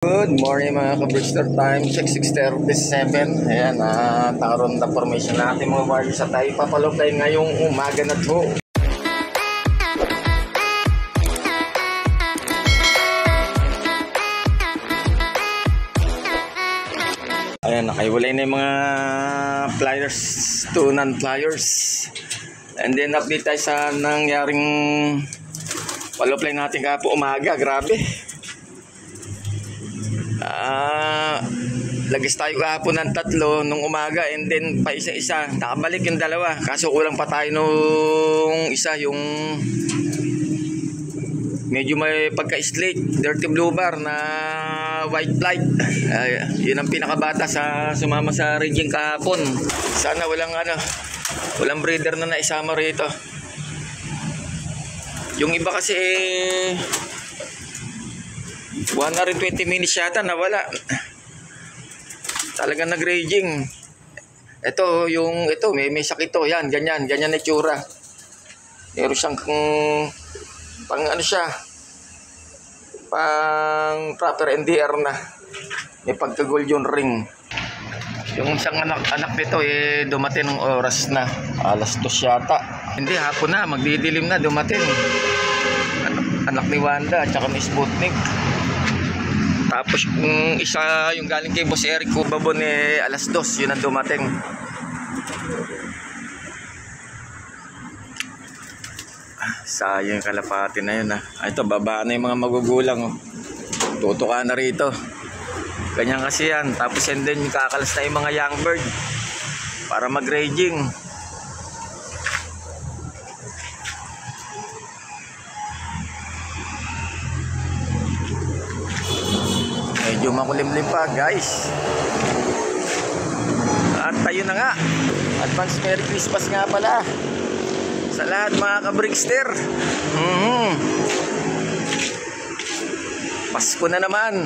Good morning mga ka-Bridgester, time check 6:37. Ayan, nakaroon na formation natin mga warriors sa tayo papalopay ngayong umaga na to. Ayan, nakaiwalay na yung mga flyers to non-flyers. And then update tayo sa nangyaring palopay natin kapo umaga. Grabe. Lagis tayo kahapon ng 3 nung umaga, and then pa isa-isa nakabalik yung 2, kaso kulang pa tayo nung isa, yung medyo may pagka-slate, dirty blue bar na white flight. Yun ang pinakabata sa sumama sa ranging kahapon. Sana walang breeder na naisama rito. Yung iba kasi 120 minutes yata nawala. Talagang nag-raging. Ito may sakit to. Yan, ganyan na itsura. Meron siyang pang proper NDR na. May pagka-golden ring. Yung isang anak nito dumating ng oras na. Alas 2 yata. Hindi, hapon na, magdidilim na dumating. Anak ni Wanda at saka ni Sputnik. Tapos yung galing kay Boss Eric Kubabon alas 2, yun ang dumating. Sayang yung kalapati na yun . Ito, baba na yung mga magugulang . Tutuka na rito. Ganyan kasi yan. Tapos and then kakalas na yung mga young bird para mag-raging. Medyo makulimlim pa guys. At tayo na nga. Advance Merry Christmas nga pala sa lahat mga ka-Bridgester. Pasko na naman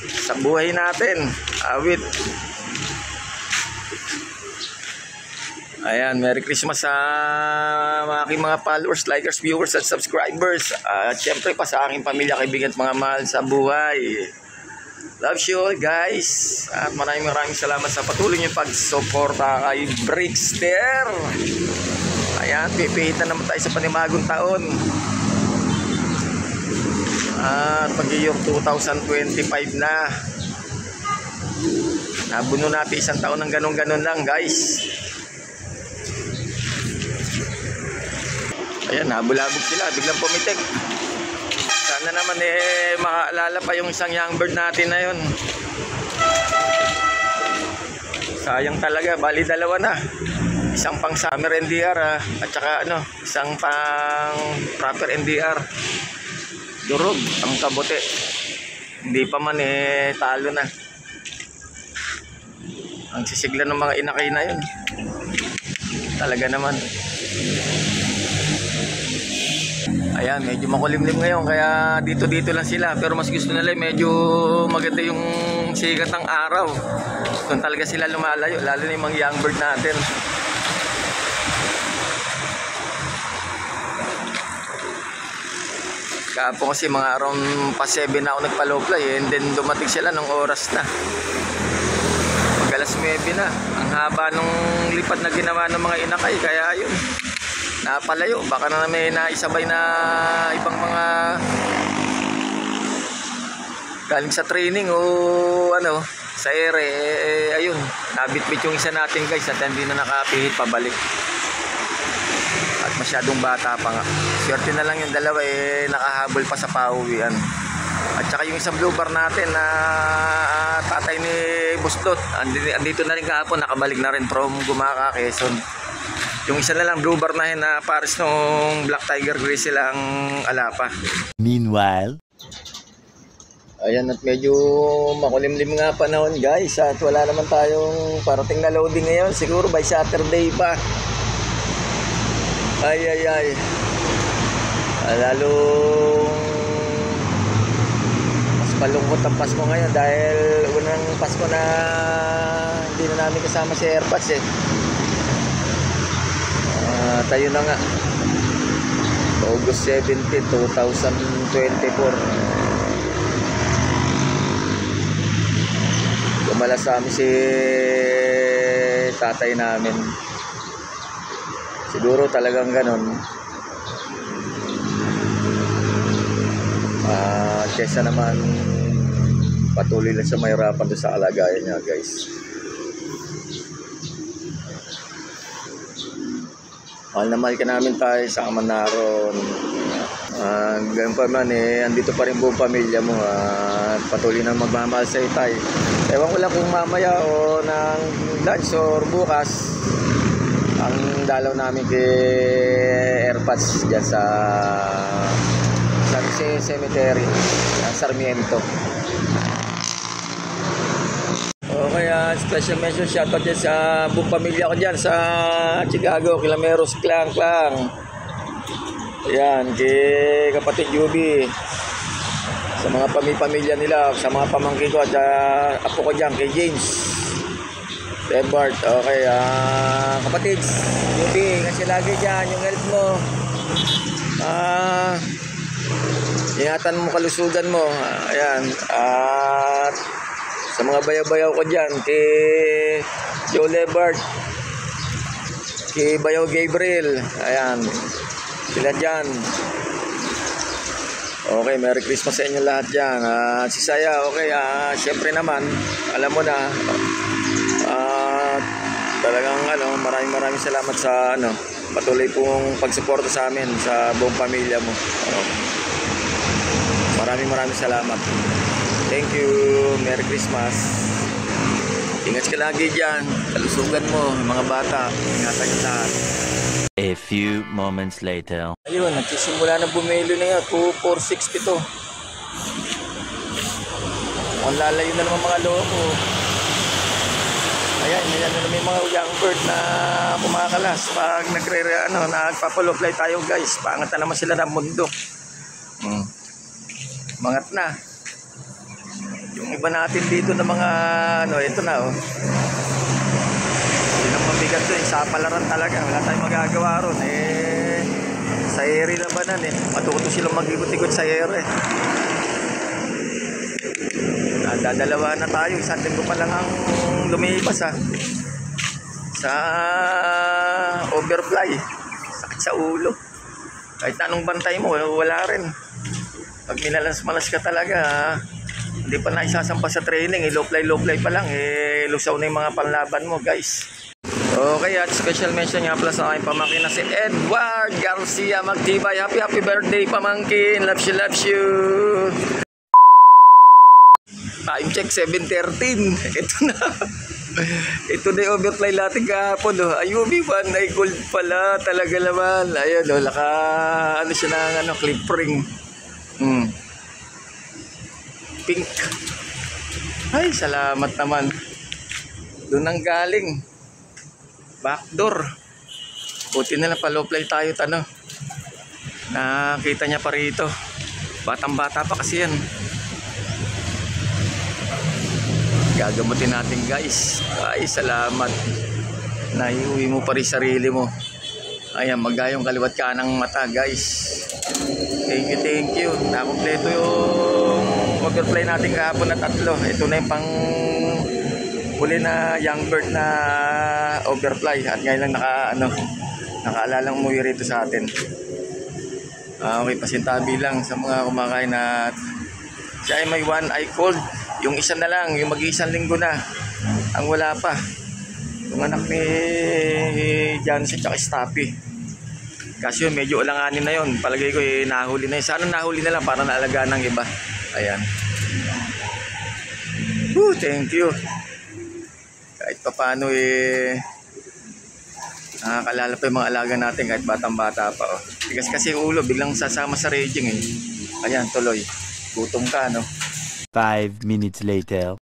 sa buhay natin. Awit. Ayan, Merry Christmas sa aking mga followers, likers, viewers at subscribers. At syempre pa sa aking pamilya, kaibigan at mga mahal sa buhay. Love you all guys. At maraming salamat sa patuloy niyong pagsuporta kay Bridgester. Ayan, pipihit na naman tayo sa panibagong taon. At pag-year 2025 na. Nabuno natin isang taon ng ganun-ganun lang guys. Ayan, nabulabog sila, biglang pumitik. Sana naman makaalala pa yung isang young bird natin na yun. Sayang talaga, bali 2 na. Isang pang summer NDR at saka isang pang proper NDR. Durog ang kabote. Hindi pa man talo na. Ang sisigla ng mga inakay na yun. Talaga naman. Ayan, medyo makulimlim ngayon kaya dito lang sila, pero mas gusto nila medyo maganda yung sikat ng araw. Doon talaga sila lumalayo, lalo na yung mga young bird natin. Kapo kasi mga around pa 7 na ako nagpaloply and then dumating sila ng oras na. Mag alas 9 na. Ang haba nung lipad na ginawa ng mga inakay, kaya yun. Napalayo, baka na may naisabay na ibang mga galing sa training o sa ere, ayun, nabitbit yung isa natin guys at hindi na nakapihit pabalik at masyadong bata pa nga. Swerte na lang yung 2 nakahabol pa sa pauwian. At saka yung isang blue bar natin na tatay ni Bustot, andito na rin kahapon, nakabalik na rin from Gumaka, Quezon. Yung isa na lang blue bar na pares nung Black Tiger Grizzly ang alapa. Meanwhile, ayan, at medyo makulimlim nga panahon guys, at wala naman tayong parating na loading ngayon, siguro by Saturday pa. Ay lalong mas malungkot ang Pasko ngayon dahil unang Pasko na hindi na namin kasama si Airpods tayo na nga August 17, 2024. Dumala sa amin si tatay namin. Siguro talagang ganon. Kesa naman patuloy lang siya mahirapan doon sa kalagayan niya, guys. Mahal na mahal ka namin tayo sa Kamanaron. Ganun pa man andito pa rin buong pamilya mo at patuloy na magmamahal sa itay. Ewan ko lang kung mamaya o ng lunch or bukas ang dalaw namin kay Airpods dyan sa San Jose Cemetery, Sarmiento. Okay, special mention shoutout dyan sa buong pamilya ko dyan sa Chicago, Kilameros Clang. Ayan, kay kapatid Yubi, sa mga pamilya nila, sa mga pamangkin ko at apo ko dyan, kay James Edward. Okay, kapatid Yubi, kasi lagi dyan yung health mo, ingatan mo kalusugan mo. Ayan, at sa mga bayaw-bayaw ko dyan, kay Joe Lebart, kay Bayaw Gabriel, ayan, sila dyan. Okay, Merry Christmas sa inyo lahat dyan. Si Saya, okay, syempre naman, alam mo na, talagang maraming salamat sa patuloy pong pagsuporta sa amin, sa buong pamilya mo. Maraming salamat. Thank you, Merry Christmas. Ingat ka lagi dyan, kalusugan mo, mga bata, ingatan nyo lahat. A few moments later. Ayun, nagsisimula na bumelo na yan. 2,460 to. Ang lalayo na naman mga loko. Ayan, yan na may mga young bird na kumakalas. Pag nagpapalofly tayo, guys. Pangat na naman sila ng mundo. Mangat na. Yung iba natin dito na mga ito na mabigat to, sa palaran talaga, wala tayong magagawa ron sa ere labanan matuto silang mag-ikot-ikot sa ere. Dadalawa na tayo, isang linggo pa lang ang lumipas sa overfly, sakit sa ulo, kahit anong bantay mo wala rin. Pag minalas-malas ka talaga hindi pa na isasampa sa training, low fly pa lang lusaw na yung mga panlaban mo, guys. Okay, at special mention nga pala sa aking pamangkin na si Edward Garcia Magtibay. Happy birthday, pamangkin. Loves you. Time check 7:13. Ito na. Ito na yung overfly natin kahapon. Ayubi 1 ay gold pala. Talaga naman. Ayun, siya ng clip ring. Pink. Ay, salamat naman. Doon ang galing. Backdoor. Buti na lang pa low fly tayo nakita niya pa rito. Batang-bata pa kasi yan. Gagamutin natin, guys. Ay, salamat. Naiuwi mo pa rin sarili mo. Ayan, magayong kaliwat ka ng mata, guys. Thank you. Nakompleto yung overfly natin kahapon na 3. Ito na yung pang huli na young bird na overfly at ngayon lang nakaalalang umuwi rito sa atin. Okay, pasintabi lang sa mga kumakain na siya ay may 1 eye cold. Yung isa na lang, yung mag-iisang linggo na ang wala pa, yung anak ni Jansen at Stappy. Kasi yun, medyo ulanganin na yun. Palagay ko nahuli na yun. Sana nahuli na lang para naalagaan ng iba. Ayan. Thank you. Kahit pa paano nakakalala pa yung mga alaga natin kahit batang-bata pa. Tigas kasi ulo, biglang sasama sa raging Ayan, tuloy. Gutom ka, 5 minutes later.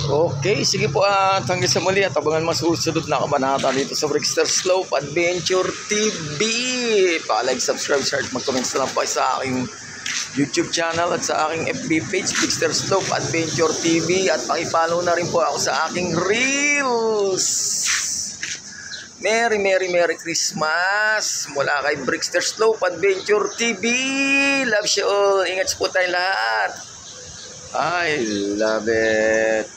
Okay, sige po at hanggang sa muli at abangan mas susunod na kabanata dito sa Brickster Slope Adventure TV. Pa-like, subscribe, share, mag-comment na lang po sa aking YouTube channel at sa aking FB page, Brickster Slope Adventure TV, at pakipollow na rin po ako sa aking Reels. Merry Christmas mula kay Brickster Slope Adventure TV. Love you all. Ingat po tayong lahat. I love it.